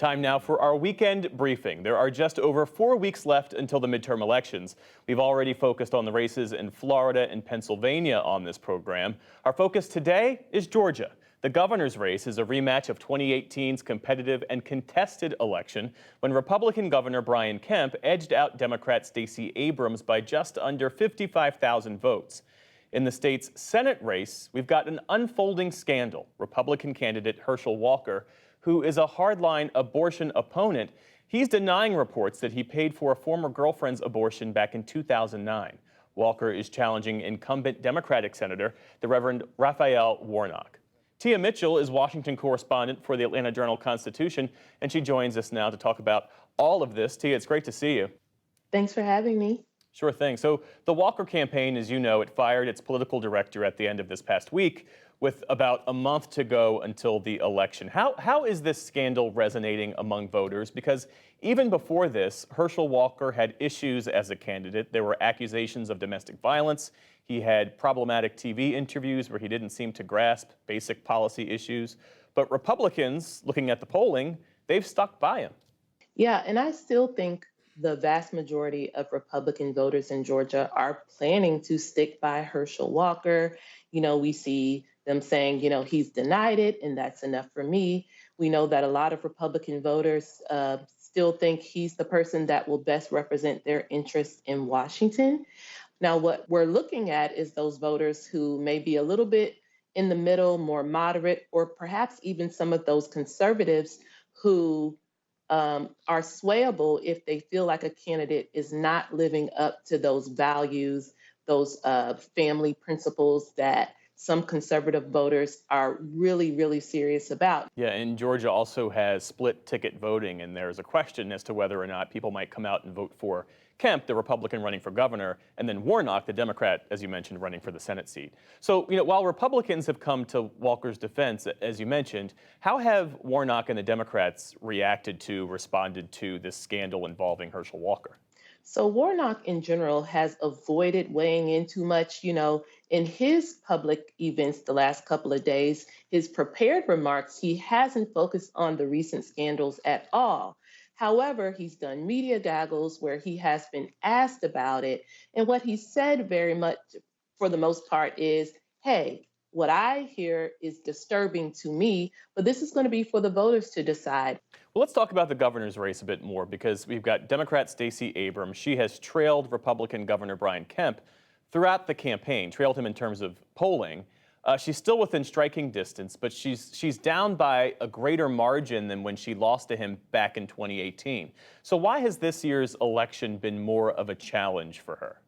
Time now for our weekend briefing. There are just over 4 weeks left until the midterm elections. We've already focused on the races in Florida and Pennsylvania on this program. Our focus today is Georgia. The governor's race is a rematch of 2018's competitive and contested election when Republican Governor Brian Kemp edged out Democrat Stacey Abrams by just under 55,000 votes. In the state's Senate race, we've got an unfolding scandal. Republican candidate Herschel Walker, who is a hardline abortion opponent, he's denying reports that he paid for a former girlfriend's abortion back in 2009. Walker is challenging incumbent Democratic Senator, the Reverend Raphael Warnock. Tia Mitchell is Washington correspondent for the Atlanta Journal-Constitution, and she joins us now to talk about all of this. Tia, it's great to see you. Thanks for having me. Sure thing. So the Walker campaign, as you know, it fired its political director at the end of this past week with about a month to go until the election. How is this scandal resonating among voters? Because even before this, Herschel Walker had issues as a candidate. There were accusations of domestic violence. He had problematic TV interviews where he didn't seem to grasp basic policy issues. But Republicans, looking at the polling, they've stuck by him. Yeah, and I still think the vast majority of Republican voters in Georgia are planning to stick by Herschel Walker. We see them saying, he's denied it, and that's enough for me. We know that a lot of Republican voters still think he's the person that will best represent their interests in Washington. Now, what we're looking at is those voters who may be a little bit in the middle, more moderate, or perhaps even some of those conservatives who are swayable if they feel like a candidate is not living up to those values, those family principles that some conservative voters are really, really serious about. Yeah, and Georgia also has split ticket voting, and there's a question as to whether or not people might come out and vote for Kemp, the Republican running for governor, and then Warnock, the Democrat, as you mentioned, running for the Senate seat. So, while Republicans have come to Walker's defense, as you mentioned, how have Warnock and the Democrats responded to this scandal involving Herschel Walker? So Warnock in general has avoided weighing in too much, in his public events the last couple of days, his prepared remarks, he hasn't focused on the recent scandals at all. However, he's done media daggles where he has been asked about it. And what he said very much, for the most part, is, hey, what I hear is disturbing to me, but this is going to be for the voters to decide. Well, let's talk about the governor's race a bit more, because we've got Democrat Stacey Abrams. She has trailed Republican Governor Brian Kemp throughout the campaign, trailed him in terms of polling. She's still within striking distance, but she's down by a greater margin than when she lost to him back in 2018. So why has this year's election been more of a challenge for her?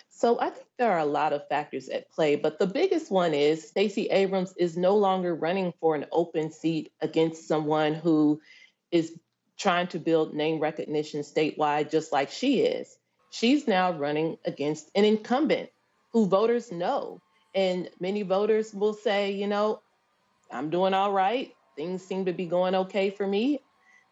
So I think there are a lot of factors at play, but the biggest one is Stacey Abrams is no longer running for an open seat against someone who is trying to build name recognition statewide, just like she is. She's now running against an incumbent who voters know. And many voters will say, I'm doing all right. Things seem to be going okay for me.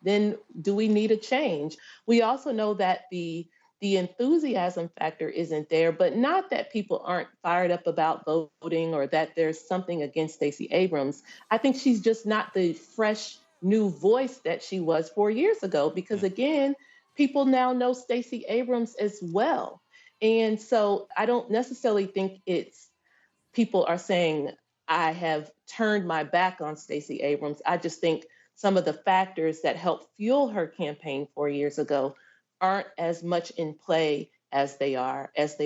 Then do we need a change? We also know that the enthusiasm factor isn't there, but not that people aren't fired up about voting or that there's something against Stacey Abrams. I think she's just not the fresh new voice that she was 4 years ago, because again, people now know Stacey Abrams as well. And so I don't necessarily think it's people are saying, I have turned my back on Stacey Abrams. I just think some of the factors that helped fuel her campaign 4 years ago aren't as much in play as they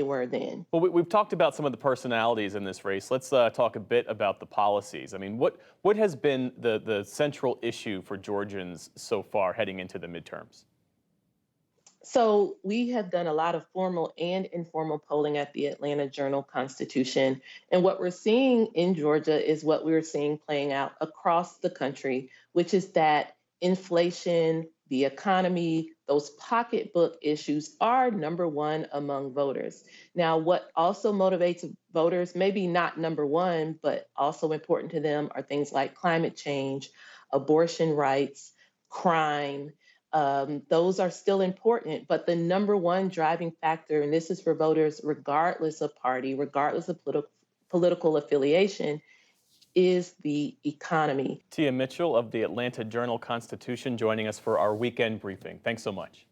were then. Well, we've talked about some of the personalities in this race. Let's talk a bit about the policies. I mean, what has been the central issue for Georgians so far heading into the midterms? So we have done a lot of formal and informal polling at the Atlanta Journal-Constitution. And what we're seeing in Georgia is what we're seeing playing out across the country, which is that inflation, the economy, those pocketbook issues are number one among voters. Now, what also motivates voters, maybe not number one, but also important to them, are things like climate change, abortion rights, crime. Those are still important, but the number one driving factor, and this is for voters regardless of party, regardless of political affiliation, is the economy. Tia Mitchell of the Atlanta Journal-Constitution joining us for our weekend briefing. Thanks so much.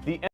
The